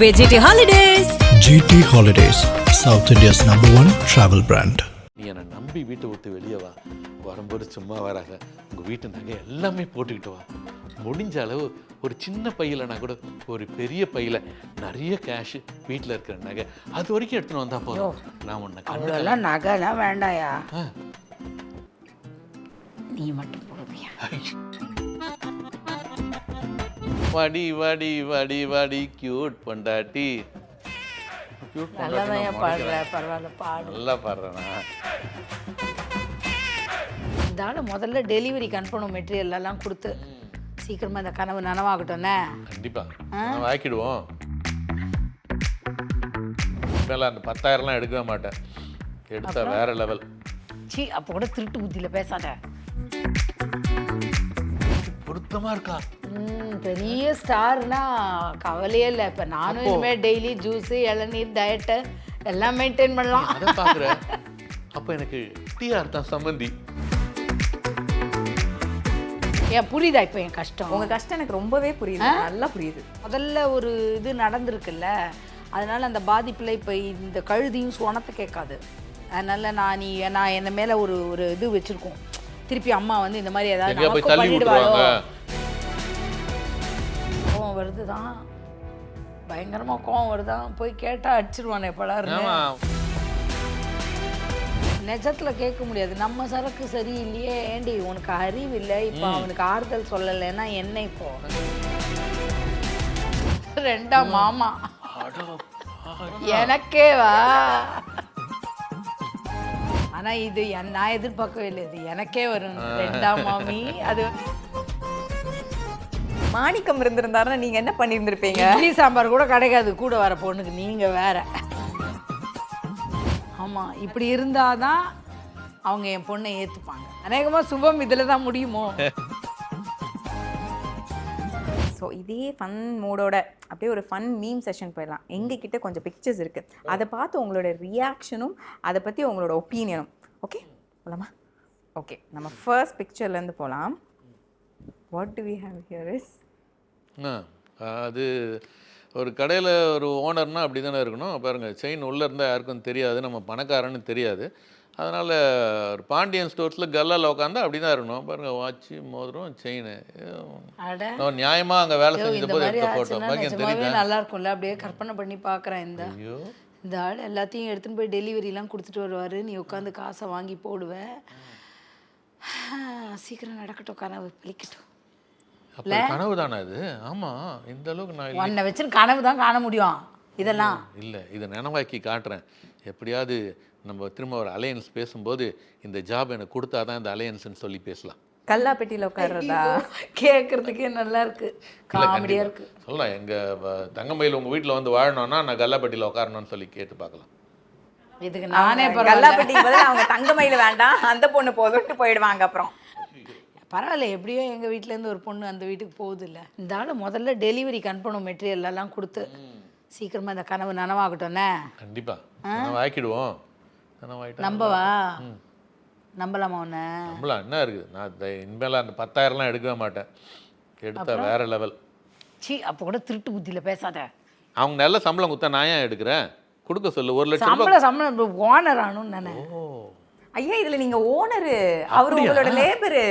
GT Holidays. GT Holidays, South India's #1 travel brand. நீ என்னை நம்பி வீட்டை விட்டு வெளியே வா, வரும்போது சும்மா வராங்க, உங்கள் வீட்டு நகை எல்லாமே போட்டுக்கிட்டு வா. முடிஞ்ச அளவு ஒரு சின்ன பையிலனா கூட ஒரு பெரிய பையில நிறைய கேஷ், வீட்டில் இருக்கிற நகை அது வரைக்கும் எடுத்துன்னு வந்தா போதும். நான் உன்னை அதெல்லாம் நகைலாம் வேண்டாயா, நீ மட்டும் போடுவியா? வாடி வாடி வாடி வாடி கியூட் பொண்டாட்டி. நல்லதான் பாடுற, பரவாயில்ல பாடு. நல்லா பாடுறேனா? இதால முதல்ல டெலிவரிக்கு அனுப்பணும் மெட்டீரியல் எல்லாம் கொடுத்து சீக்கிரமா இந்த கனவு நனவாகட்டும்னே. கண்டிப்பா ஆக்கிடுவோம். மேல அந்த 10,000லாம் எடுக்கவே மாட்டேன், எடுத்தா வேற லெவல். சி, அப்போ கூட திருட்டு புத்தியில பேசாத. பொருத்தமா இருக்கா? பெரிய ஸ்டார்னா கவலையே இல்லை. இப்போ நானும் இனிமேல் டெய்லி ஜூஸு, இளநீர், டயட்டு எல்லாம் மெயின்டைன் பண்ணலாம். அதை பார்க்குறேன். அப்போ எனக்கு டிஆர் தான் சம்மந்தி. ஏன் புரியுதா இப்போ என் கஷ்டம்? உங்கள் கஷ்டம் எனக்கு ரொம்பவே புரியுது, நல்லா புரியுது. முதல்ல ஒரு இது நடந்திருக்குல்ல, அதனால அந்த பாதிப்பில் இப்போ இந்த கழுதியும் சுணத்தை கேட்காது. அதனால நான் என்ன மேலே ஒரு ஒரு இது வச்சுருக்கோம். திருப்பி அம்மா வந்து இந்த மாதிரி ஏதாவது பண்ணிடுவாளோ, கோவம் வருது தான், பயங்கரமாக கோவம் வருதான். போய் கேட்டால் அடிச்சிருவானே பலருன்னு. நிஜத்தில் கேட்க முடியாது. நம்ம சரக்கு சரியில்லையே, ஏண்டி உனக்கு அறிவு இல்லை, இப்போ அவனுக்கு ஆறுதல் சொல்லலைன்னா என்ன? இப்போ ரெண்டாம் மாமா எனக்கேவா? ஆனா இது நான் எதிர்பார்க்கவே இல்லை, இது எனக்கே வரும். ரெண்டாம் மாமி. அது மாணிக்கம் இருந்திருந்தாருன்னா நீங்க என்ன பண்ணியிருந்திருப்பீங்க? இட்லி சாம்பார் கூட கிடைக்காது கூட வர பொண்ணுக்கு, நீங்க வேற. ஆமா, இப்படி இருந்தாதான் அவங்க என் பொண்ணை ஏத்துப்பாங்க. அநேகமா சுபம் இதுல தான் முடியுமோ? ஸோ இதே ஃபன் மூடோட அப்படியே ஒரு ஃபன் மீம் செஷன் போயிடலாம். எங்ககிட்ட கொஞ்சம் பிக்சர்ஸ் இருக்குது, அதை பார்த்து உங்களோட ரியாக்ஷனும் அதை பற்றி உங்களோட ஒப்பீனியனும். ஓகே போகலாமா? ஓகே, நம்ம ஃபர்ஸ்ட் பிக்சர்லேருந்து போகலாம். What do we have here is, அது ஒரு கடையில் ஒரு ஓனர்னா அப்படி தானே இருக்கணும். பாருங்கள், செயின் உள்ளே இருந்தால் யாருக்கும் தெரியாது, நம்ம பணக்காரன்னு தெரியாது. அதனால் ஒரு பாண்டியன் ஸ்டோர்ஸில் கல்லால் உட்காந்தா அப்படி தான் இருக்கணும். பாருங்கள், வாட்சி, மோதிரம், செயின். நான் நியாயமாக அங்கே வேலை செஞ்ச போது எடுத்த ஃபோட்டோ பாக்கியம் தெரியுது. நல்லா இருக்கும்ல, அப்படியே கற்பனை பண்ணி பார்க்குறேன். இந்த ஆள் எல்லாத்தையும் எடுத்துன்னு போய் டெலிவரிலாம் கொடுத்துட்டு வருவார், நீ உட்காந்து காசை வாங்கி போடுவேன். சீக்கிரம் நடக்கட்டும், கனவு பலிக்கட்டும். கனவு தானே அது? ஆமாம், இந்த அளவுக்கு நான் உன்னை வச்சு கனவு தான் காண முடியும் இதெல்லாம். இல்லை, இதை நினைவாக்கி காட்டுறேன். எப்படியாவது நம்ம திரும்ப ஒரு அலையன்ஸ் பேசும்போது இந்த ஜாப் எனக்கு கொடுத்தாதான் இந்த அலையன்ஸ்ன்னு சொல்லி பேசலாம். கல்லா பெட்டியில் உட்கார்றதா? கேட்கறதுக்கே நல்லா இருக்கு, காமெடியாக இருக்கு. சொல்லலாம், எங்கள் தங்கமயில் உங்கள் வீட்டில் வந்து வாழணும்னா நான் கல்லாப்பட்டியில் உட்காரணும்னு சொல்லி கேட்டு பார்க்கலாம். இதுக்கு நானே கல்லா பெட்டி பதில் அவங்க தங்கமயில் வேண்டாம், அந்த பொண்ணு போதுட்டு போயிடுவாங்க. அப்புறம் பரவாயில்ல, எப்படியோ எங்கள் வீட்டிலேருந்து ஒரு பொண்ணு அந்த வீட்டுக்கு போகுது இல்லை. இந்த ஆள் முதல்ல டெலிவரிக்கு அனுப்பணும் மெட்டீரியல் எல்லாம் கொடுத்து சீக்கிரமாக இந்த கனவு நனவாகட்டும்னே. கண்டிப்பாக ஆக்கிடுவோம். நம்பவா? நம்பலாமா உன்னை? நம்பலாம், என்ன இருக்குது? நான் இனிமேல் அந்த 10,000லாம் எடுக்கவே மாட்டேன், எடுத்தா வேற லெவல். சி, அப்போ கூட திருட்டு புத்தியில் பேசாத. அவங்க நல்ல சம்பளம் கொடுத்தா நான் ஏன் எடுக்கிறேன்? கொடுக்க சொல்லு. 1,00,000 சம்பளம் ஓனர் ஆனும் தானே. ஐயா, இதுல நீங்க ஓனரு, அவர் உங்களோட லேபரு.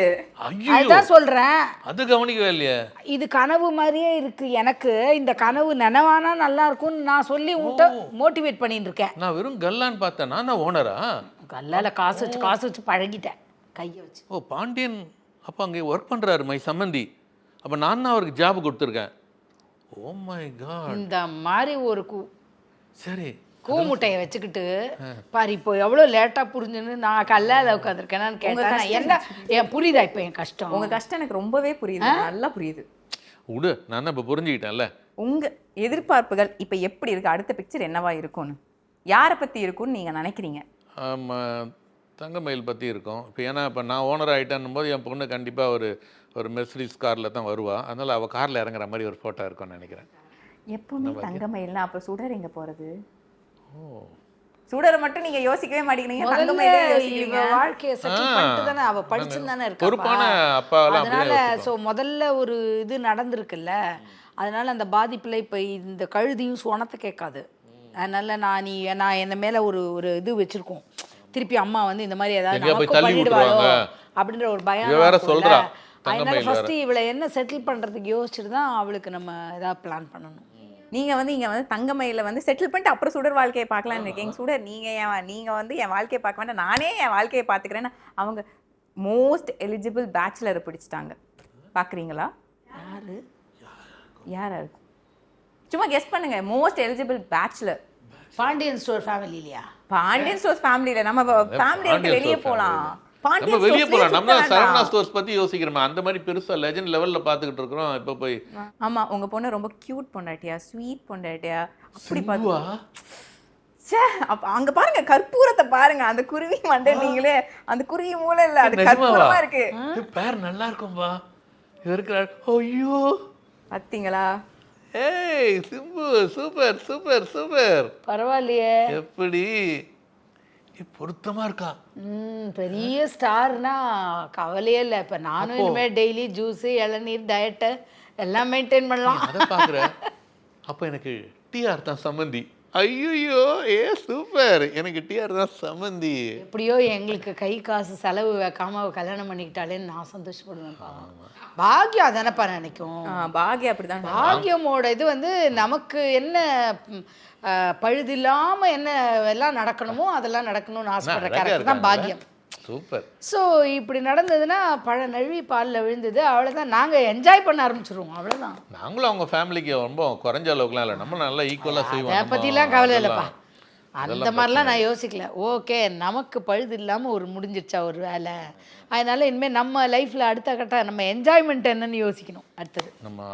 அதுதான் சொல்றேன், அது கவனிக்கவே இல்லையே. இது கனவு மாதிரியே இருக்கு எனக்கு. இந்த கனவு நனவானா நல்லா இருக்கும்னு நான் சொல்லி உன்கிட்ட மோட்டிவேட் பண்ணிட்டு இருக்கேன். நான் வெறும் கல்லான்னு பார்த்தேன், நான் ஓனரா? கல்லால காசு வச்சு பழகிட்டேன், கையை வச்சு. ஓ, பாண்டியன் அப்போ அங்கே ஒர்க் பண்ணுறாரு மை சம்மந்தி. அப்போ நான் தான் அவருக்கு ஜாப் கொடுத்துருக்கேன். Oh my God. இந்த மாதிரி ஒரு சரி கூமுட்டையை வச்சுக்கிட்டு பாரு, இப்போ எவ்வளோ லேட்டாக புரிஞ்சுன்னு நான் கல்லாத உட்காந்துருக்கேன்னு கேட்டேன். என்ன என் புரியுதா இப்போ என் கஷ்டம்? உங்கள் கஷ்டம் எனக்கு ரொம்பவே புரியுது, நல்லா புரியுது. விடு, நான் இப்போ புரிஞ்சுக்கிட்டேன்ல. உங்கள் எதிர்பார்ப்புகள் இப்போ எப்படி இருக்குது? அடுத்த பிக்சர் என்னவா இருக்கும்னு, யாரை பற்றி இருக்கும்னு நீங்கள் நினைக்கிறீங்க? தங்கமயில் பற்றி இருக்கும். இப்போ ஏன்னா இப்போ நான் ஓனர் ஆகிட்டேன்னும் போது என் பொண்ணு கண்டிப்பாக ஒரு மெர்சிடிஸ் காரில் தான் வருவா. அதனால் அவள் காரில் இறங்குற மாதிரி ஒரு ஃபோட்டோ இருக்கும்னு நினைக்கிறேன். எப்பவுமே தங்கமயில்னா அப்போ சுடர் எங்கே போகிறது? சுடரை மட்டும் நீங்க யோசிக்கவே மாட்டீங்க, தங்கமயிலே யோசிக்கிறீங்க. வாழ்க்கையை செட்டில் பண்ணிட்டு தானே அவ படிச்சுன்னு தானே இருக்கா. பொறுப்பான அப்பா. அதனால சோ முதல்ல ஒரு இது நடந்திருக்குல்ல, அதனால் அந்த பாதிப்பில் இப்போ இந்த கழுதியும் சுவனத்தை கேட்காது. அதனால் நான் என்ன மேலே ஒரு இது வச்சுருக்கோம், திருப்பி அம்மா வந்து இந்த மாதிரி ஏதாவது நமக்கு பண்ணிடுவாளோ அப்படின்ற ஒரு பயம் இருக்கும்ல. அதனால ஃபஸ்ட்டு இவளை என்ன செட்டில் பண்ணுறதுக்கு யோசிச்சுட்டு தான் அவளுக்கு நம்ம ஏதாவது பிளான் பண்ணணும். நீங்கள் வந்து இங்கே வந்து தங்கமயில வந்து செட்டில் பண்ணிட்டு அப்புறம் சுடர் வாழ்க்கையை பார்க்கலான்னு இருக்கீங்க. சுடர் நீங்கள் வந்து என் வாழ்க்கையை பார்க்க வேண்டாம், நானே என் வாழ்க்கையை பார்த்துக்கிறேன்னு அவங்க மோஸ்ட் எலிஜிபிள் பேச்சுலரை பிடிச்சிட்டாங்க. பார்க்குறீங்களா? யாரா இருக்கும்? சும்மா கெஸ் பண்ணுங்க. Most eligible bachelor. Pandian store family இல்லையா? பாண்டியன் ஸ்டோர்ஸ் ஃபேமிலியில் நம்ம ஃபேமிலி வெளியே போகலாம். நம்ம வெளியே போகலாம். நம்ம சரவணா ஸ்டோர்ஸ் பற்றி யோசிக்கிறோமே, அந்த மாதிரி பெருசாக லெஜண்ட் லெவலில் பார்த்துக்கிட்டு இருக்கிறோம் இப்போ போய். ஆமாம், உங்கள் பொண்ணு ரொம்ப க்யூட் பொண்டாட்டியா, ஸ்வீட் பொண்டாட்டியா, அப்படி பார்த்துவா. சே, அப்போ அங்கே பாருங்க, கற்பூரத்தை பாருங்க, அந்த குருவி மண்டை. நீங்களே அந்த குருவி மூளை இல்லை, அது கற்பூரமா இருக்கு. பேர் நல்லா இருக்கும்பா இருக்கிறார். ஐயோ பார்த்தீங்களா? ஏய் சிம்பு, சூப்பர் சூப்பர் சூப்பர். பரவாயில்லையே, எப்படி பொருத்தமா இருக்கா. பெரிய ஸ்டார்னா கவலையே இல்லை. இப்போ நானும் இனிமேல் டெய்லி ஜூஸு, இளநீர், டயட்டு எல்லாம் மெயின்டைன் பண்ணலாம். அதை பார்க்குறேன். அப்போ எனக்கு டிஆர் தான் சம்மந்தி. ஐயோ சூப்பர், எனக்கு டிஆர் தான் சம்மந்தி. எப்படியோ எங்களுக்கு கை காசு செலவு வைக்காம கல்யாணம் பண்ணிக்கிட்டாலேன்னு நான் சந்தோஷப்படுவேன். பாக்யம் அதானப்பா நினைக்கும். பாக்யம் அப்படிதான். பாக்யமோட இது வந்து நமக்கு என்ன பழுது இல்லாம என்ன எல்லாம் நடக்கணுமோ அதெல்லாம் நடக்கணும்னு ஆசைப்படுற கேரக்டர் தான் பாக்யம். சூப்பர். ஸோ இப்படி நடந்ததுன்னா பழ நழுவி பாலில் விழுந்தது, அவ்வளோதான். நாங்கள் என்ஜாய் பண்ண ஆரம்பிச்சிருவோம், அவ்வளோதான். நாங்களும் அவங்க ஃபேமிலிக்கு ரொம்ப குறைஞ்ச அளவுக்குலாம் இல்லை, நம்ம நல்லா ஈக்குவலாக செய்வோம். அதை பற்றிலாம் கவலை இல்லைப்பா, அந்த மாதிரிலாம் நான் யோசிக்கல. ஓகே, நமக்கு பழுது இல்லாமல் ஒரு முடிஞ்சிருச்சா ஒரு வேலை, அதனால இனிமேல் நம்ம லைஃப்பில் அடுத்த கட்ட நம்ம என்ஜாய்மெண்ட் என்னன்னு யோசிக்கணும். அடுத்தது நம்ம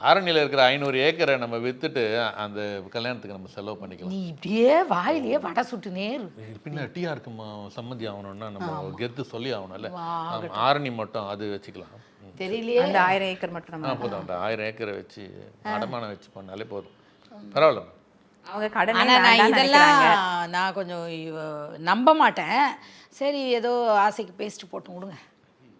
ஆரணியில் இருக்கிற 500 ஏக்கரை நம்ம வித்துட்டு அந்த கல்யாணத்துக்கு நம்ம செலவு பண்ணிக்கலாம். நீ இப்படியே வாயிலேயே வடை சுட்டு நேரு. பின்ன டீயா இருக்குமா சம்மந்தி ஆகணும்னா நம்ம கெத்து சொல்லி ஆகணும்ல. ஆரணி மட்டும் அது வச்சுக்கலாம். தெரியலையே, அந்த 1000 ஏக்கர் மட்டும் போதும். அந்த 1000 ஏக்கரை வச்சு அடமானம் வச்சு பண்ணாலே போதும், பரவாயில்ல. அவங்க கடன். ஆனால் இதெல்லாம் நான் கொஞ்சம் நம்ப மாட்டேன். சரி, ஏதோ ஆசைக்கு பேசிட்டு போட்டு விடுங்க.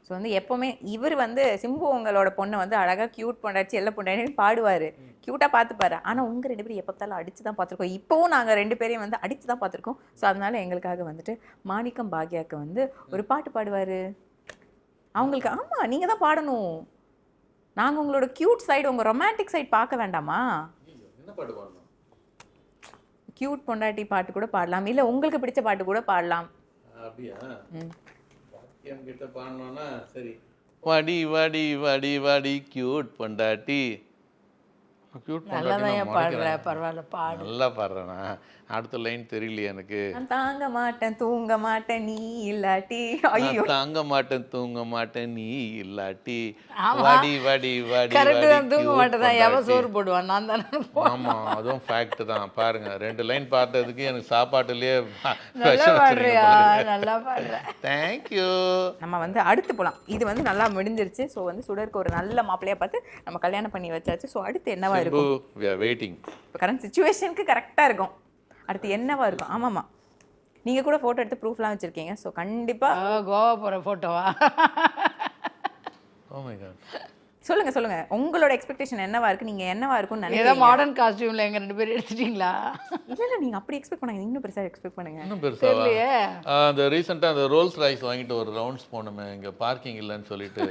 ஸோ வந்து எப்போவுமே இவர் வந்து சிம்பு உங்களோட பொண்ணை வந்து அழகாக க்யூட் பொண்டாச்சு எல்லாம் பொண்டாட்டின்னு பாடுவார், க்யூட்டாக பார்த்துப்பாரு. ஆனால் உங்கள் 2 பேரும் எப்போ பார்த்தாலும் அடித்து தான் பார்த்துருக்கோம். இப்போவும் நாங்கள் 2 பேரையும் வந்து அடித்து தான் பார்த்துருக்கோம். ஸோ அதனால எங்களுக்காக வந்துட்டு மாணிக்கம் பாக்யாவுக்கு வந்து ஒரு பாட்டு பாடுவார். அவங்களுக்கு ஆமாம், நீங்கள் தான் பாடணும். நாங்கள் உங்களோட க்யூட் சைடு, உங்கள் ரொமான்டிக் சைடு பார்க்க வேண்டாமா? என்ன பாட்டு பாடணும்? க்யூட் பொண்டாட்டி பாட்டு கூட பாடலாம், இல்லை உங்களுக்கு பிடிச்ச பாட்டு கூட பாடலாம். அப்படியா? கிட்ட பாடணும்னா சரி. வாடி வாடி வாடி வாடி கியூட் பொண்டாட்டி. பரவாயில்ல, பாடு. நல்லா பாடுறேனா? அடுத்த லைன் தெரியலையே எனக்கு. தாங்க மாட்டேன் தூங்க மாட்டேன் நீ இல்லாட்டி. ஐயோ, தாங்க மாட்டேன் தூங்க மாட்டேன் நீ இல்லாட்டி. வாடி வாடி வாடி தூங்க மாட்டேன், எவன் சோறு போடுவான், நான் தானே. ஆமா, அதுவும் ஃபேக்ட் தான். பாருங்க, 2 லைன் பார்த்ததுக்கு எனக்கு சாப்பாட்டுலயே நல்லா பாடுறேன். தேங்க்யூ. நம்ம வந்து அடுத்து போகலாம். இது வந்து நல்லா முடிஞ்சிருச்சு. ஸோ வந்து சுடருக்கு ஒரு நல்ல மாப்பிள்ளையா பார்த்து நம்ம கல்யாணம் பண்ணி வச்சாச்சு. ஸோ அடுத்து என்னவா இருக்கும்? வெயிட்டிங். இப்போ கரண்ட் சிச்சுவேஷனுக்கு கரெக்டாக இருக்கும். அடுத்து என்னவா இருக்கும்? ஆமாம்மா, நீங்கள் கூட ஃபோட்டோ எடுத்து ப்ரூஃப்லாம் வச்சுருக்கீங்க. ஸோ கண்டிப்பாக கோவா போகிற ஃபோட்டோவா? ஓ மை காட். சொல்லுங்க உங்களோட எக்ஸ்பெக்டேஷன் என்னவா இருக்கு? நீங்க என்னவா இருக்கும்னு நினைக்கிறீங்க? ஏதோ மாடர்ன் காஸ்டியூம்ல எங்க 2 பேரும் எடுத்துட்டீங்களா? இல்ல நீங்க அப்படி எக்ஸ்பெக்ட் பண்ணாங்க, இன்னும் பெருசா எக்ஸ்பெக்ட் பண்ணுங்க. இன்னும் பெருசா அந்த ரீசெண்டா அந்த ரோல்ஸ் ராய்ஸ் வாங்கிட்டு ஒரு ரவுண்ட்ஸ் போனோமே, இங்க பார்க்கிங் இல்லைன்னு சொல்லிட்டு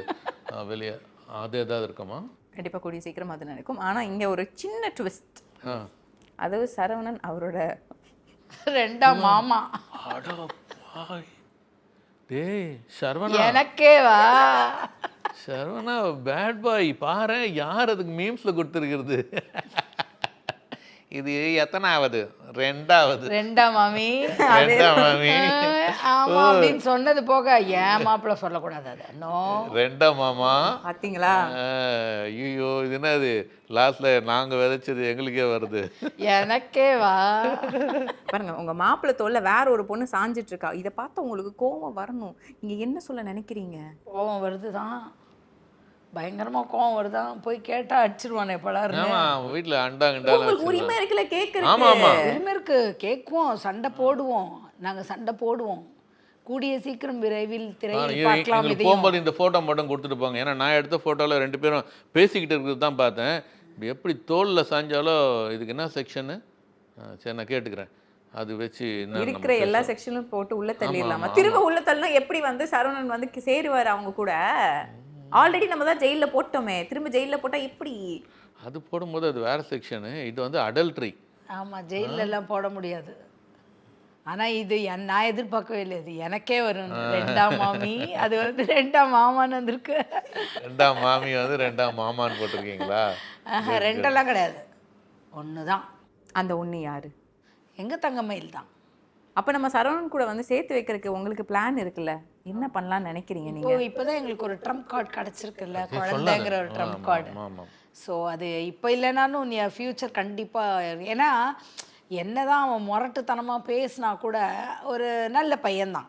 வெளியே, அது ஏதாவது இருக்குமா? கண்டிப்பா கூடிய சீக்கிரம் அது நடக்கும். ஆனா இங்க ஒரு சின்ன ட்விஸ்ட். அது சரவணன் அவரோட 2ஆம் மாமா. அட பாய். டேய் சரவணா, எனக்கேவா? Saravana bad boy. பாரு யார் அதுக்கு மீம்ஸ்ல கொடுத்துருக்கிறது. இது எத்தனாவது? 2ஆவது. 2ஆம் மாமி. 2ஆம் மாமி. ஆமா அப்படின்னு சொன்னது போக ஏன் மாப்பிள்ள சொல்லக்கூடாது. அது நோ 2ஆம் மாமா. பாத்தீங்களா? ஐயோ, இது என்னது? லாஸ்ட்ல நாங்க விதைச்சது எங்களுக்கே வருது. எனக்கேவா? பாருங்க, உங்க மாப்பிள்ளை தோல்ல வேற ஒரு பொண்ணு சாஞ்சிட்டு இருக்கா. இதை பார்த்து உங்களுக்கு கோவம் வரணும். நீங்க என்ன சொல்ல நினைக்கிறீங்க? கோவம் வருதுதான், பயங்கரமா கோவம் வருதான். போய் கேட்டா அடிச்சிருவானே பலாரு. வீட்டுல அண்டா உரிமை இருக்குல்ல கேக்குறேன். ஆமா ஆமா, உரிமை இருக்கு, கேட்குவோம், சண்டை போடுவோம். நாங்க சண்டை போடுவோம், கூடிய சீக்கிரம் விரைவில் திரையில் இது பார்க்கலாம். எங்களுக்கு போகும்போது இந்த ஃபோட்டோ மட்டும் கொடுத்துட்டு போங்க. ஏன்னா நான் எடுத்த ஃபோட்டோவில் 2 பேரும் பேசிக்கிட்டு இருக்கிறது தான் பார்த்தேன். இப்படி எப்படி தோலில் சாஞ்சாலோ இதுக்கு என்ன செக்ஷனு? சரி நான் கேட்டுக்கிறேன். அது வச்சு இருக்கிற எல்லா செக்ஷனும் போட்டு உள்ள தள்ளிடலாமா? திரும்ப உள்ள தள்ளினா எப்படி வந்து சரவணன் வந்து சேருவார் அவங்க கூட? ஆல்ரெடி நம்ம தான் ஜெயில போட்டோமே, திரும்ப ஜெயில போட்டா எப்படி? அது போடும்போது அது வேற செக்ஷனு, இது வந்து அடல்ட்ரி. ஆமாம், ஜெயிலில் எல்லாம் போட முடியாது. ஆனால் இது நான் எதிர்பார்க்கவே இல்லை. இது எனக்கே வரும். 2ஆம் மாமி, அது வந்து 2ஆம் மாமான்னு வந்திருக்கு. 2ஆம் மாமி வந்து 2ஆம் மாமான்னு போட்டிருக்கீங்களா? 2எல்லாம் கிடையாது, 1 தான். அந்த 1 யாரு? எங்கள் தங்கமயில் தான். அப்போ நம்ம சரவணன் கூட வந்து சேர்த்து வைக்கிறதுக்கு உங்களுக்கு பிளான் இருக்குல்ல, என்ன பண்ணலாம்னு நினைக்கிறீங்க நீங்கள்? இப்போதான் எங்களுக்கு ஒரு ட்ரம்ப் கார்டு கிடச்சிருக்குல்ல, குழந்தைங்கிற ஒரு ட்ரம்ப் கார்டு. ஸோ அது இப்போ இல்லைனாலும் நீ ஃப்யூச்சர் கண்டிப்பாக. ஏன்னா என்னதான் அவன் முரட்டுத்தனமாக பேசினா கூட ஒரு நல்ல பையன்தான்,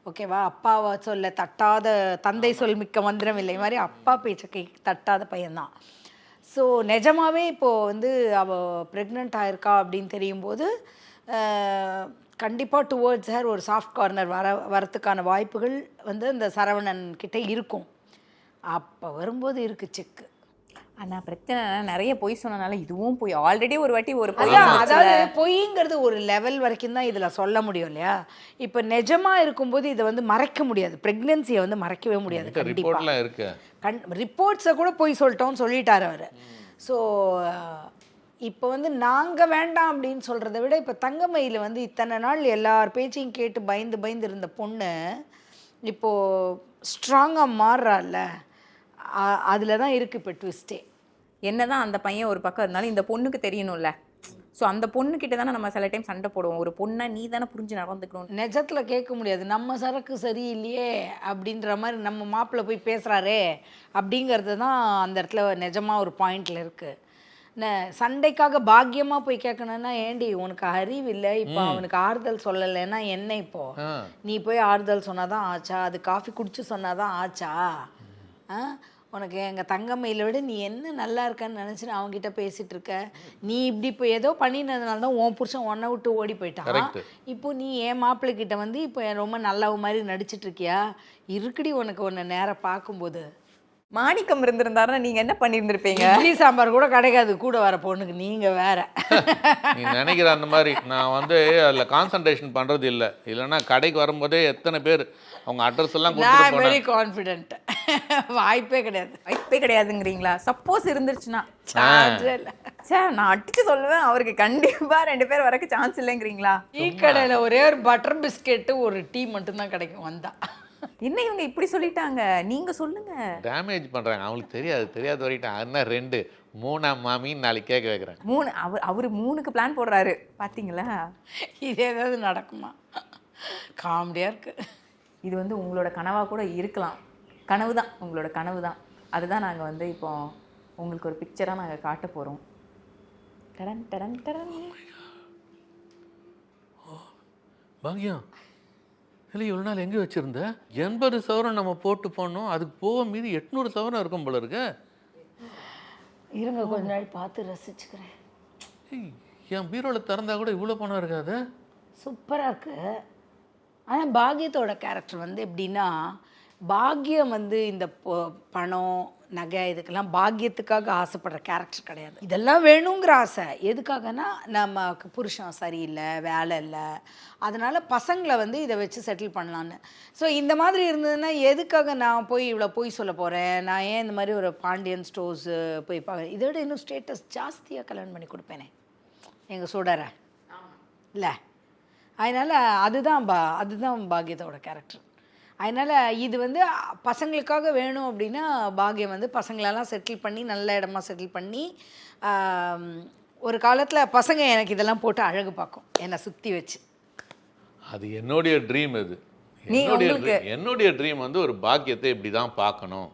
ஓகேவா? அப்பாவை சொல்ல தட்டாத தந்தை சொல் மிக்க மந்திரம் இல்லை மாதிரி அப்பா பேச்சை தட்டாத பையன்தான். ஸோ நிஜமாவே இப்போது வந்து அவள் ப்ரெக்னென்ட் ஆயிருக்கா அப்படின்னு தெரியும் போது கண்டிப்பாக டுவர்ட்ஸ் ஹர் ஒரு சாஃப்ட் கார்னர் வரத்துக்கான வாய்ப்புகள் வந்து இந்த சரவணன் கிட்டே இருக்கும். அப்போ வரும்போது இருக்குது செக்கு. ஆனால் பிரச்சனை நிறைய பொய் சொன்னனால இதுவும் போய் ஆல்ரெடி ஒரு வாட்டி ஒரு பொய். அதாவது பொய்ங்கிறது ஒரு லெவல் வரைக்கும் தான் இதில் சொல்ல முடியும் இல்லையா? இப்போ நிஜமாக இருக்கும்போது இதை வந்து மறைக்க முடியாது, ப்ரெக்னென்சியை வந்து மறைக்கவே முடியாது. ரிப்போர்ட்லாம் இருக்கு, ரிப்போர்ட்ஸை கூட பொய் சொல்லிட்டோம்னு சொல்லிட்டார் அவர். ஸோ இப்போ வந்து நாங்கள் வேண்டாம் அப்படின்னு சொல்கிறத விட இப்போ தங்கமயில் வந்து இத்தனை நாள் எல்லார் பேச்சையும் கேட்டு பயந்து பயந்து இருந்த பொண்ணு இப்போது ஸ்ட்ராங்காக மாறுறாள்ல, அதில் தான் இருக்குது இப்போ ட்விஸ்டே. என்ன தான் அந்த பையன் ஒரு பக்கம் இருந்தாலும் இந்த பொண்ணுக்கு தெரியணும்ல. ஸோ அந்த பொண்ணுக்கிட்ட தானே நம்ம சில டைம் சண்டை போடுவோம். ஒரு பொண்ணை நீ தானே புரிஞ்சு நடந்துக்கணும். நிஜத்தில் கேட்க முடியாது, நம்ம சரக்கு சரியில்லையே அப்படின்ற மாதிரி நம்ம மாப்பிள்ளை போய் பேசுகிறாரே அப்படிங்கிறது தான் அந்த இடத்துல நிஜமாக ஒரு பாயிண்டில் இருக்குது. சண்டைக்காக பாக்கியமாக போய் கேட்கணுன்னா, ஏண்டி உனக்கு அறிவு இல்லை, இப்போ அவனுக்கு ஆறுதல் சொல்லலைன்னா என்ன? இப்போ நீ போய் ஆறுதல் சொன்னாதான் ஆச்சா? அது காஃபி குடிச்சு சொன்னாதான் ஆச்சா? உனக்கு எங்கள் தங்கம்மையில விட நீ என்ன நல்லா இருக்கன்னு நினச்சின்னு அவங்ககிட்ட பேசிகிட்டு இருக்க. நீ இப்படி இப்போ ஏதோ பண்ணினதுனால தான் உன் புருஷன் ஒன்றை விட்டு ஓடி போயிட்டான். இப்போ நீ என் மாப்பிள்ளைக்கிட்ட வந்து இப்போ ரொம்ப நல்லவ மாதிரி நடிச்சிட்டு இருக்கியா? இருக்குடி உனக்கு ஒன்று நேரம் பார்க்கும்போது. மாணிக்கம் இருந்திருந்தாருன்னா நீங்கள் என்ன பண்ணியிருந்திருப்பீங்க? இட்லி சாம்பார் கூட கிடைக்காது கூட வர பொண்ணுக்கு. நீங்கள் வேற நீ நினைக்கிற அந்த மாதிரி நான் வந்து அதில் கான்சன்ட்ரேஷன் பண்ணுறது இல்லை. இல்லைன்னா கடைக்கு வரும்போதே எத்தனை பேர் அவங்க அட்ரஸ் எல்லாம் கொடுத்துட்டு வெரி கான்ஃபிடென்ட். வாய்ப்பே கிடையாது. வாய்ப்பே கிடையாதுங்கிறீங்களா? சப்போஸ் இருந்துருச்சுன்னா சார் நான் அடிச்சு சொல்லுவேன், அவருக்கு கண்டிப்பாக 2 பேர் வரக்கு சான்ஸ் இல்லைங்கிறீங்களா? டீ கடையில் ஒரே ஒரு பட்டர் பிஸ்கெட்டு ஒரு டீ மட்டும்தான் கிடைக்கும் வந்தா. என்ன இவங்க இப்படி சொல்லிட்டாங்க, நீங்க சொல்லுங்க. டேமேஜ் பண்றாங்க, அவங்களுக்கு தெரியாத வரைக்கும். அதுனா 2 3ஆம் மாமின்னு நாளைக்கு கேட்க வைக்கிறேன். 3 அவர் 3க்கு பிளான் போடுறாரு பாத்தீங்களா? இது ஏதாவது நடக்குமா? காமெடியா இருக்கு. இது வந்து உங்களோட கனவா கூட இருக்கலாம். கனவு தான், உங்களோட கனவு தான். அதுதான் நாங்கள் வந்து இப்போ உங்களுக்கு ஒரு பிக்சராக நாங்கள் காட்ட போகிறோம். டடன் டடன் டடன். பாக்யம் இல்லை, இவ்வளோ நாள் எங்கே வச்சுருந்த? 80 சவரம் நம்ம போட்டு போனோம், அதுக்கு போக மீதி 800 சவரம் இருக்கும் போல இருக்கு. இருங்க கொஞ்ச நாள் பார்த்து ரசிச்சுக்கிறேன். என் பீரோவில் திறந்தா கூட இவ்வளோ பணம் இருக்காது. சூப்பராக இருக்கு. ஆனால் பாக்யத்தோட கேரக்டர் வந்து எப்படின்னா, பாக்யம் வந்து இந்த பணம் நகை இதுக்கெல்லாம் பாக்கியத்துக்காக ஆசைப்படுற கேரக்டர் கிடையாது. இதெல்லாம் வேணுங்கிற ஆசை எதுக்காகனா, நமக்கு புருஷன் சரியில்லை, வேலை இல்லை, அதனால் பசங்களை வந்து இதை வச்சு செட்டில் பண்ணலான்னு. ஸோ இந்த மாதிரி இருந்ததுன்னா எதுக்காக நான் போய் இவ்வளோ போய் சொல்ல போகிறேன்? நான் ஏன் இந்த மாதிரி ஒரு பாண்டியன் ஸ்டோர்ஸு போய் பார்க்குறேன்? இதை விட இன்னும் ஸ்டேட்டஸ் ஜாஸ்தியாக கல்யாணம் பண்ணி கொடுப்பேனே எங்கள் சுடரை இல்லை. அதனால் அதுதான் பாக்யத்தோட கேரக்டர். அதனால் இது வந்து பசங்களுக்காக வேணும் அப்படின்னா, பாக்யம் வந்து பசங்களெல்லாம் செட்டில் பண்ணி நல்ல இடமா செட்டில் பண்ணி, ஒரு காலத்தில் பசங்க எனக்கு இதெல்லாம் போட்டு அழகு பார்க்கும் என்னை சுற்றி வச்சு. அது என்னுடைய ட்ரீம். அது என்னுடைய ட்ரீம் வந்து ஒரு பாக்கியத்தை இப்படி தான் பார்க்கணும்.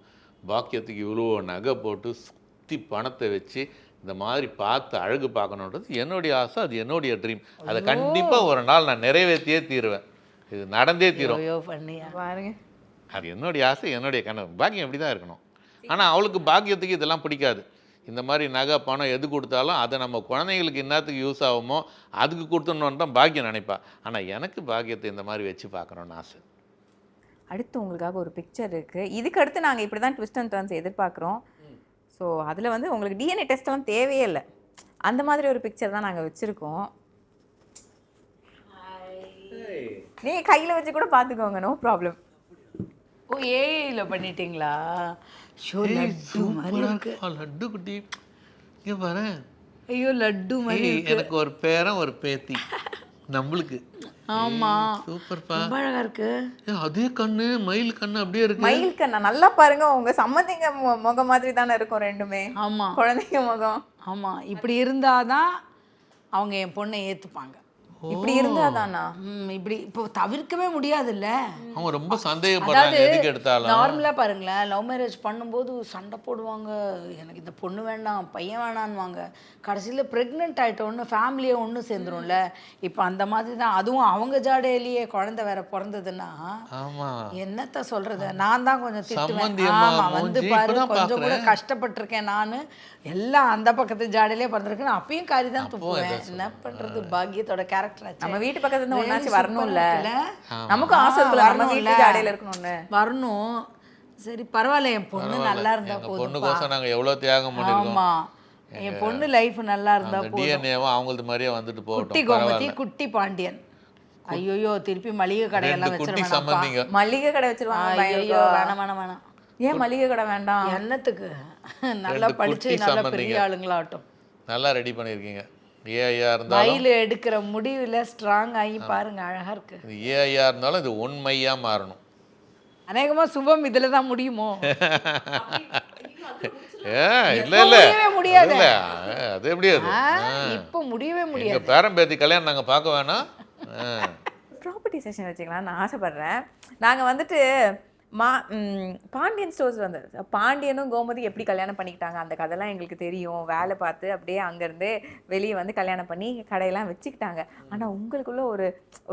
பாக்கியத்துக்கு இவ்வளோ நகை போட்டு சுற்றி பணத்தை வச்சு இந்த மாதிரி பார்த்து அழகு பார்க்கணுன்றது என்னுடைய ஆசை. அது என்னுடைய ட்ரீம். அதை கண்டிப்பாக ஒரு நாள் நான் நிறைவேற்றியே தீருவேன். இது நடந்தே தீரும். பாருங்க, அது என்னுடைய ஆசை, என்னுடைய கனவு. பாக்கியம் இப்படி தான் இருக்கணும். ஆனால் அவளுக்கு பாக்கியத்துக்கு இதெல்லாம் பிடிக்காது. இந்த மாதிரி நகை பணம் எது கொடுத்தாலும் அதை நம்ம குழந்தைங்களுக்கு என்னத்துக்கு யூஸ் ஆகுமோ அதுக்கு கொடுத்துடணுன்னு தான் பாக்கியம் நினைப்பா. ஆனால் எனக்கு பாக்கியத்தை இந்த மாதிரி வச்சு பார்க்கணுன்னு ஆசை. அடுத்து உங்களுக்காக ஒரு பிக்சர் இருக்குது. இதுக்கு அடுத்து நாங்கள் இப்படி தான் ட்விஸ்ட் அண்ட் டர்ன்ஸ் எதிர்பார்க்குறோம். ஸோ அதில் வந்து உங்களுக்கு டிஎன்ஏ டெஸ்ட்லாம் தேவையே இல்லை. அந்த மாதிரி ஒரு பிக்சர் தான் நாங்கள் வச்சுருக்கோம். நீங்கள் கையில் வச்சு கூட பார்த்துக்கோங்க, நோ ப்ராப்ளம். ஓ ஏஐல பண்ணிட்டீங்களா? ஷோ லட்டு மாதிரி இருக்கு. லட்டு குட்டி இங்கே பாரு. ஐயோ லட்டு மாதிரி இருக்கு. எனக்கு ஒரு பேரன் ஒரு பேத்தி நம்மளுக்கு. ஆமா சூப்பர்ப்பா, ரொம்ப அழகா இருக்கு. அதே கண்ணு மயில் கண்ணு அப்படியே இருக்கு. மயில் கண்ணா நல்லா பாருங்க, உங்க சம்மந்திங்க முகம் மாதிரி தானே இருக்கும் ரெண்டுமே. ஆமா குழந்தைங்க முகம். ஆமா இப்படி இருந்தாதான் அவங்க என் பொண்ணை ஏத்துப்பாங்க. இப்படி இருந்தாதானா? இப்படி இப்போ தவிர்க்கவே முடியாதுல்ல. அவங்க ரொம்ப சந்தேகப்படுறாங்க எதுக்கு எடுத்தாலும். நார்மலா பாருங்களேன், லவ் மேரேஜ் பண்ணும்போது சண்டை போடுவாங்க, எனக்கு இந்த பொண்ணு வேண்டாம் பையன் வேணான்னுவாங்க. கடைசியில் ப்ரெக்னென்ட் ஆகிட்டோன்னு ஃபேமிலியே ஒன்று சேர்ந்துரும்ல. இப்போ அந்த மாதிரி தான். அதுவும் அவங்க ஜாடையிலேயே குழந்தை வேற பிறந்ததுன்னா என்னத்த சொல்றது. நான் தான் கொஞ்சம் திட்டுவேன். ஆமாம் வந்து பாரு கொஞ்சம் கூட கஷ்டப்பட்டிருக்கேன் நான், எல்லாம் அந்த பக்கத்து ஜாடையிலே பிறந்திருக்கேன். அப்பயும் காரி தான் துப்புவேன். என்ன பண்றது, பாக்கியத்தோட கேரக்டர். நம்ம வீட்டு பக்கத்துல இருந்து ஒண்ணாச்சு வரணும்ல, நமக்கு ஆசை இருக்குல்ல நம்ம வீட்டு ஜாடையில இருக்கணும்னு. வரணும். சரி பரவாயில்ல, என் பொண்ணு நல்லா இருந்தா போதும். பொண்ணுக்கோசம் நாங்க எவ்வளவு தியாகம் பண்ணிருக்கோம். ஆமா என் பொண்ணு லைஃப் நல்லா இருந்தா போதும். டிஎன்ஏவா அவங்களுக்கு மாதிரியே வந்துட்டு போகட்டும். குட்டி கோமதி குட்டி பாண்டியன். ஐயோ திருப்பி மளிகை கடையெல்லாம் வச்சிருவாங்க. மளிகை கடை வச்சிருவாங்க. ஐயோ வேணாம் வேணாம் வேணாம். ஏன் மளிகை கடை வேண்டாம்? என்னத்துக்கு, நல்லா படிச்சு நல்லா பெரிய ஆளுங்களாகட்டும். நல்லா ரெடி பண்ணிருக்கீங்க. ஏஐயா இருந்தாலும் மயில எடுக்கிற முடிவுல ஸ்ட்ராங் ஆகி பாருங்க, அழகா இருக்கு. ஏஐயா இருந்தாலும் இது உண்மையா மாறணும். அநேகமா சுபம் இதுல தான் முடியுமோ? இல்ல இல்ல முடியாது. அது எப்படியாது, இப்போ முடியவே முடியாது. பேரம் பேத்தி கல்யாணம் நாங்க பார்க்க வேணாம். ப்ராப்பர்ட்டி செஷன் வச்சுக்கலாம் நான் ஆசைப்படுறேன். நாங்கள் வந்துட்டு பாண்டியன் ஸ்டோர்ஸ் வந்து பாண்டியனும் கோமதி எப்படி கல்யாணம் பண்ணிக்கிட்டாங்க அந்த கதைலாம் எங்களுக்கு தெரியும். வேலை பார்த்து அப்படியே அங்கேருந்தே வெளியே வந்து கல்யாணம் பண்ணி கடையெல்லாம் வச்சுக்கிட்டாங்க. ஆனால் உங்களுக்குள்ள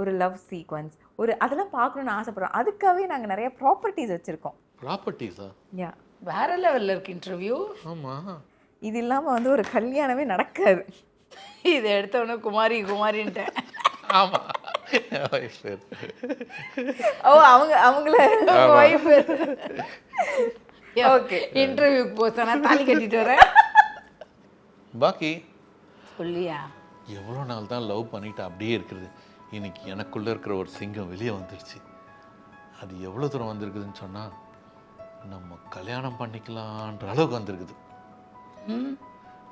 ஒரு லவ் சீக்வன்ஸ் அதெல்லாம் பார்க்கணுன்னு ஆசைப்படுறோம். அதுக்காகவே நாங்கள் நிறைய ப்ராப்பர்ட்டிஸ் வச்சுருக்கோம். ப்ராப்பர்ட்டிஸா? யா, வேற லெவலில் இருக்கு இன்டர்வியூ. ஆமாம், இது இல்லாமல் வந்து ஒரு கல்யாணமே நடக்காது. இதை எடுத்தவொடனே குமாரின்ட்டேன். ஆமாம். ஓ அவங்கள வைஃப். ஓகே இன்டர்வியூக்கு போச்சா தாலி கட்டிட்டு வரேன். பாக்கி சொல்லியா எவ்வளோ நாள் தான் லவ் பண்ணிட்டு அப்படியே இருக்கிறது. இன்னைக்கு எனக்குள்ளே இருக்கிற ஒரு சிங்கம் வெளியே வந்துடுச்சு. அது எவ்வளோ தூரம் வந்திருக்குதுன்னு சொன்னால் நம்ம கல்யாணம் பண்ணிக்கலான்ற அளவுக்கு வந்திருக்குது.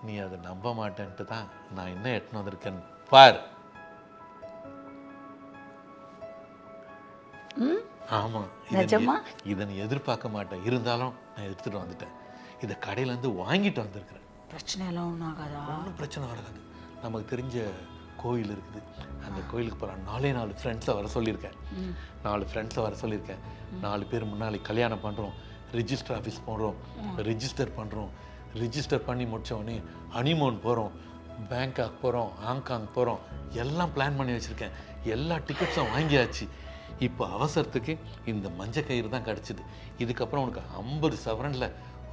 நீ அதை நம்ப மாட்டேன்ட்டு தான் நான் என்ன எட்டுன்னு வந்திருக்கேன்னு பார். ஆமாம், இதை நீ எதிர்பார்க்க மாட்டேன், இருந்தாலும் நான் எடுத்துகிட்டு வந்துட்டேன். இதை கடையிலேருந்து வாங்கிட்டு வந்திருக்கிறேன். பிரச்சனை எல்லாம் ஒன்றும் ஆகாதா? ஒன்றும் பிரச்சனை வராது. நமக்கு தெரிஞ்ச கோயில் இருக்குது, அந்த கோயிலுக்கு போகிற 4 ஃப்ரெண்ட்ஸை வர சொல்லியிருக்கேன். 4 ஃப்ரெண்ட்ஸை வர சொல்லியிருக்கேன். 4 பேர் முன்னாடி கல்யாணம் பண்ணுறோம், ரிஜிஸ்டர் ஆஃபீஸ் போடுறோம், ரிஜிஸ்டர் பண்ணுறோம். ரிஜிஸ்டர் பண்ணி முடித்தவொடனே ஹனிமூன் போகிறோம், பேங்காக் போகிறோம், ஹாங்காங் போகிறோம். எல்லாம் பிளான் பண்ணி வச்சுருக்கேன். எல்லா டிக்கெட்ஸும் வாங்கியாச்சு. இப்போ அவசரத்துக்கு இந்த மஞ்சள் கயிறு தான் கிடச்சிது. இதுக்கப்புறம் உனக்கு 50 சவரனில்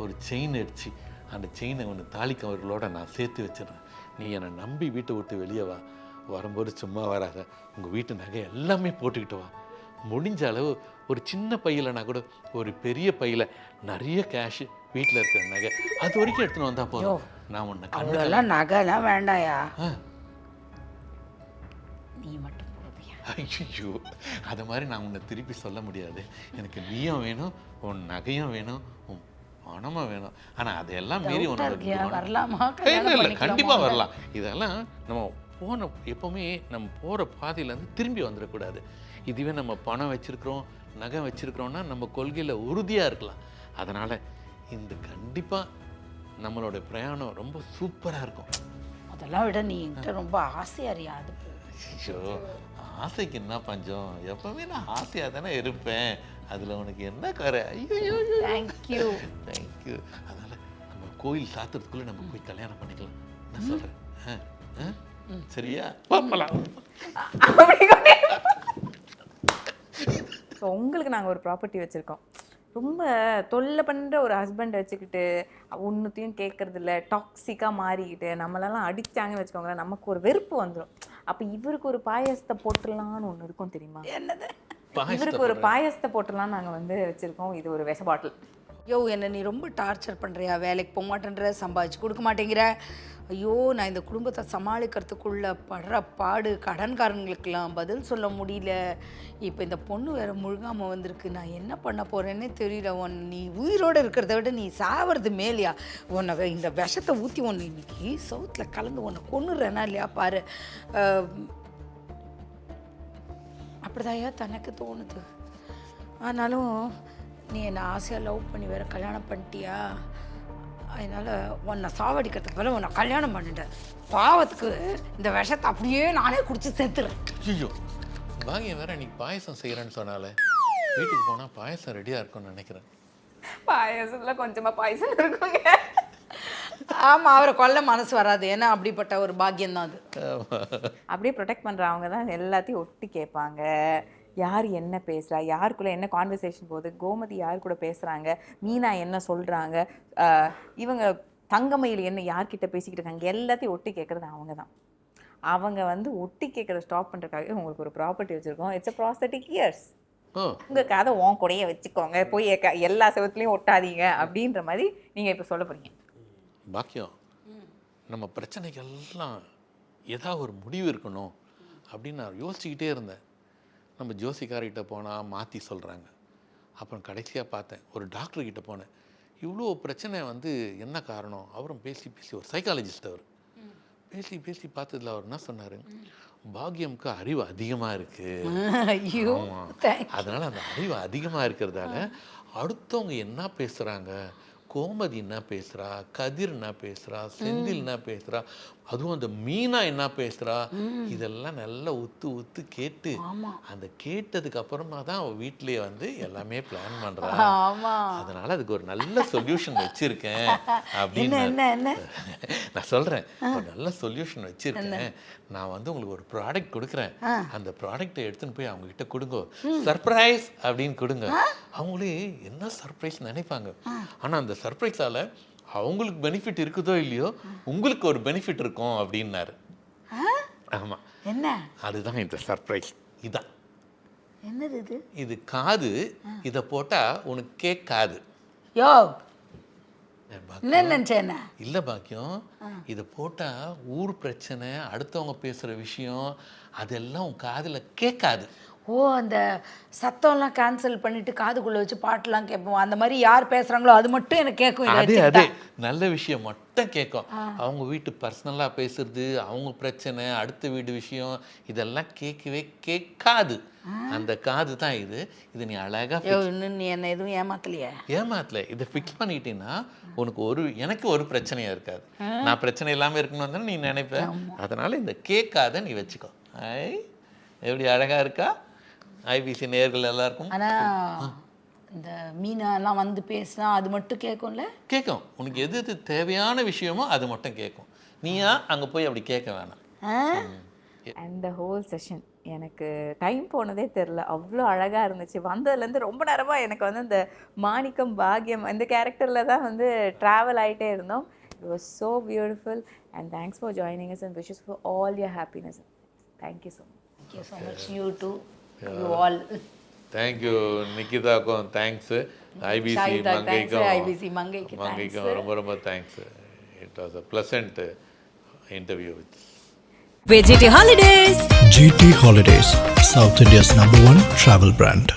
ஒரு செயின் அடிச்சு அந்த செயினை ஒன்று தாலி கவர்களோடு நான் சேர்த்து வச்சிடறேன். நீ என்னை நம்பி வீட்டை விட்டு வெளியே வா. வரும்போது சும்மா வராத, உங்கள் வீட்டு நகை எல்லாமே போட்டுக்கிட்டு வா. முடிஞ்ச அளவு ஒரு சின்ன பையிலனா கூட ஒரு பெரிய பையில் நிறைய கேஷு, வீட்டில் இருக்கிற நகை அது வரைக்கும் எடுத்துன்னு வந்தால் போதும். நான் உன்னை கண்ணெல்லாம் நகைலாம் வேண்டாயா, நீ மட்டும். ஐயோ, அது மாதிரி நான் உன்னை திருப்பி சொல்ல முடியாது. எனக்கு நீயும் வேணும், உன் நகையும் வேணும், உன் பணமும் வேணும். ஆனால் அதையெல்லாம் மீறி வரலாமா? இல்லை, கண்டிப்பாக வரலாம். இதெல்லாம் நம்ம எப்போவுமே நம்ம போகிற பாதையிலேருந்து திரும்பி வந்துடக்கூடாது. இதுவே நம்ம பணம் வச்சுருக்கிறோம், நகை வச்சுருக்கிறோன்னா நம்ம கொள்கையில் உறுதியாக இருக்கலாம். அதனால் இந்த கண்டிப்பாக நம்மளோட பிரயாணம் ரொம்ப சூப்பராக இருக்கும். அதெல்லாம் விட நீ என்கிட்ட ரொம்ப ஆசையாக அறியா? அது ஐயோ, ஆசைக்கு என்ன பஞ்சம், எப்பவுமே நான் ஆசையாக தானே இருப்பேன். அதில் உனக்கு என்ன கரை? ஐயோ, தேங்க்யூ தேங்க்யூ. அதனால் நம்ம கோயில் சாத்துறதுக்குள்ளே நம்ம போய் கல்யாணம் பண்ணிக்கலாம். என்ன சொல்கிறேன்? சரியா? பார்ப்பலாம். ஸோ உங்களுக்கு நாங்கள் ஒரு ப்ராப்பர்ட்டி வச்சுருக்கோம். ரொம்ப தொல்லை பண்ணுற ஒரு ஹஸ்பண்ட் வச்சுக்கிட்டு ஒன்றுத்தையும் கேட்கறது இல்லை, டாக்ஸிக்காக மாறிக்கிட்டு நம்மளெல்லாம் அடித்தாங்கன்னு வச்சுக்கோங்களேன், நமக்கு ஒரு வெறுப்பு வந்துடும். அப்போ இவருக்கு ஒரு பாயசத்தை போட்டுடலான்னு ஒன்று இருக்கும் தெரியுமா? என்னது? இவருக்கு ஒரு பாயசத்தை போட்டுலாம் நாங்கள் வந்து வச்சுருக்கோம். இது ஒரு விஷ பாட்டில். ஐயோ என்னை நீ ரொம்ப டார்ச்சர் பண்ணுறியா, வேலைக்கு போக மாட்டேன்ற, சம்பாதிச்சு கொடுக்க மாட்டேங்கிற. ஐயோ நான் இந்த குடும்பத்தை சமாளிக்கிறதுக்குள்ள படுற பாடு, கடன்காரங்களுக்கெல்லாம் பதில் சொல்ல முடியல. இப்போ இந்த பொண்ணு வேறு முழுகாமல் வந்திருக்கு, நான் என்ன பண்ண போகிறேன்னே தெரியல. நீ உயிரோடு இருக்கிறத விட நீ சாவறது மேலையா? உன்னை இந்த விஷத்தை ஊற்றி ஒன்று இன்னைக்கு சவுத்தில் கலந்து உன்னை கொன்னுறேன்னா இல்லையா பாரு. அப்படிதாயா தனக்கு தோணுது. ஆனாலும் நீ என்னை ஆசையாக லவ் பண்ணி வேற கல்யாணம் பண்ணிட்டியா, அதனால் உன்னை சாவடிக்கிறதுக்கு மேலே உன்னை கல்யாணம் பண்ணிட்டேன். பாவத்துக்கு இந்த விஷத்தை அப்படியே நானே குடிச்சு சேர்த்துறேன். ஐயோ பாகியம் வேற இன்னைக்கு பாயசம் செய்கிறேன்னு சொன்னாலே, வீட்டுக்கு போனால் பாயசம் ரெடியாக இருக்கும்னு நினைக்கிறேன். பாயசத்தில் கொஞ்சமாக பாயசம் இருக்குங்க. ஆமாம், அவரை கொல்ல மனசு வராது, ஏன்னா அப்படிப்பட்ட ஒரு பாக்கியம் தான் அது. அப்படியே ப்ரொடெக்ட் பண்ணுறவங்க தான் எல்லாத்தையும் ஒட்டி கேட்பாங்க. யார் என்ன பேசுகிறா, யாருக்குள்ளே என்ன கான்வர்சேஷன் போகுது, கோமதி யார் கூட பேசுகிறாங்க, மீனா என்ன சொல்கிறாங்க, இவங்க தங்கமயில் என்ன யார்கிட்ட பேசிக்கிட்டு இருக்காங்க, எல்லாத்தையும் ஒட்டி கேட்குறது அவங்க தான். அவங்க வந்து ஒட்டி கேட்குறத ஸ்டாப் பண்ணுறதுக்காக உங்களுக்கு ஒரு ப்ராப்பர்ட்டி வச்சுருக்கோம். It's a prosthetic ears. உங்கள் கதை உன் கூடயே வச்சுக்கோங்க, போய் எல்லா செவத்துலையும் ஒட்டாதீங்க அப்படின்ற மாதிரி நீங்கள் இப்போ சொல்ல போகிறீங்க. பாக்கியம், நம்ம பிரச்சனைகள்லாம் ஏதாவது ஒரு முடிவு இருக்கணும் அப்படின்னு நான் யோசிச்சுக்கிட்டே இருந்தேன். நம்ம ஜோசிக்கார்கிட்ட போனால் மாற்றி சொல்கிறாங்க. அப்புறம் கடைசியாக பார்த்தேன், ஒரு டாக்டர்கிட்ட போனேன். இவ்வளோ பிரச்சனை வந்து என்ன காரணம்? அவரும் பேசி ஒரு சைக்காலஜிஸ்ட், அவர் பேசி பார்த்ததில் அவர் என்ன சொன்னார், பாக்கியம்க்கு அறிவு அதிகமாக இருக்குது. அதனால் அந்த அறிவு அதிகமாக இருக்கிறதால அடுத்தவங்க என்ன பேசுகிறாங்க, கோமதி என்ன பேசுகிறா, கதிர் என்ன பேசுகிறா, செந்தில் என்ன பேசுகிறா, அதுவும் அந்த மீனா என்ன பேசுகிறா, இதெல்லாம் நல்லா உத்து கேட்டு அந்த கேட்டதுக்கு அப்புறமா தான் அவள் வீட்டிலேயே வந்து எல்லாமே பிளான் பண்ணுறா. அதனால அதுக்கு ஒரு நல்ல சொல்யூஷன் வச்சுருக்கேன் அப்படின்னு நான் சொல்கிறேன். ஒரு நல்ல சொல்யூஷன் வச்சுருக்கேன். நான் வந்து உங்களுக்கு ஒரு ப்ராடக்ட் கொடுக்குறேன். அந்த ப்ராடக்டை எடுத்துன்னு போய் அவங்ககிட்ட கொடுங்க, சர்ப்ரைஸ் அப்படின்னு கொடுங்க. அவங்களே என்ன சர்ப்ரைஸ் நினைப்பாங்க. ஆனால் அந்த சர்ப்ரைஸால் அவங்களுக்கு பெனிஃபிட் இருக்குதோ இல்லையோ, உங்களுக்கு ஒரு பெனிஃபிட் இருக்கும் அப்படின்னாரு. ஆமாம், என்ன அதுதான் இந்த சர்ப்ரைஸ். இதான் என்னது இது? இது காது. இதை போட்டால் உனக்கு கேட்காது. யோ இல்லை பாக்கியம், இதை போட்டால் ஊர் பிரச்சனை, அடுத்தவங்க பேசுகிற விஷயம் அதெல்லாம் உன் காதில் கேட்காது. ஓ, அந்த சத்தம்லாம் கேன்சல் பண்ணிட்டு காதுக்குள்ளே வச்சு பாட்டெலாம் கேட்போம், அந்த மாதிரி யார் பேசுகிறாங்களோ அது மட்டும் எனக்கு கேட்கும். அதே நல்ல விஷயம் மட்டும் கேட்கும். அவங்க வீட்டு பர்சனலாக பேசுறது, அவங்க பிரச்சனை, அடுத்த வீடு விஷயம் இதெல்லாம் கேட்கவே கேட்காது. அந்த காது தான் இது. இது நீ அழகா இன்னும் நீ என்ன எதுவும் ஏமாத்தல. இதை ஃபிக்ஸ் பண்ணிட்டீங்கன்னா உனக்கு எனக்கு ஒரு பிரச்சனையா இருக்காது. நான் பிரச்சனை இல்லாமல் இருக்கணும்னு தானே நீ நினைப்பேன். அதனால இந்த கேட்காத நீ வச்சுக்கோ. எப்படி அழகா இருக்கா? ஐபிசி நேயர்கள் எல்லாருக்கும். ஆனால் இந்த மீனாலாம் வந்து பேசினா அது மட்டும் கேட்கும்ல? கேட்கும். உனக்கு எது தேவையான விஷயமோ அது மட்டும் கேட்கும். நீயா அங்கே போய் அப்படி கேட்க வேணாம். அந்த ஹோல் செஷன் எனக்கு டைம் போனதே தெரில, அவ்வளோ அழகாக இருந்துச்சு. வந்ததுலேருந்து ரொம்ப நேரமாக எனக்கு வந்து இந்த மாணிக்கம், பாக்யம் இந்த கேரக்டரில் தான் வந்து ட்ராவல் ஆகிட்டே இருந்தோம். It was so beautiful and thanks for joining us and wishes for all your happiness. Thank you so much. Thank you so much. You too. You all. Thank you நிகிதாக்கும் தேங்க்ஸ். ஐபிசி மங்கைக்கும் ரொம்ப thanks. It was a pleasant interview with GT Holidays. GT Holidays, South India's #1 travel brand.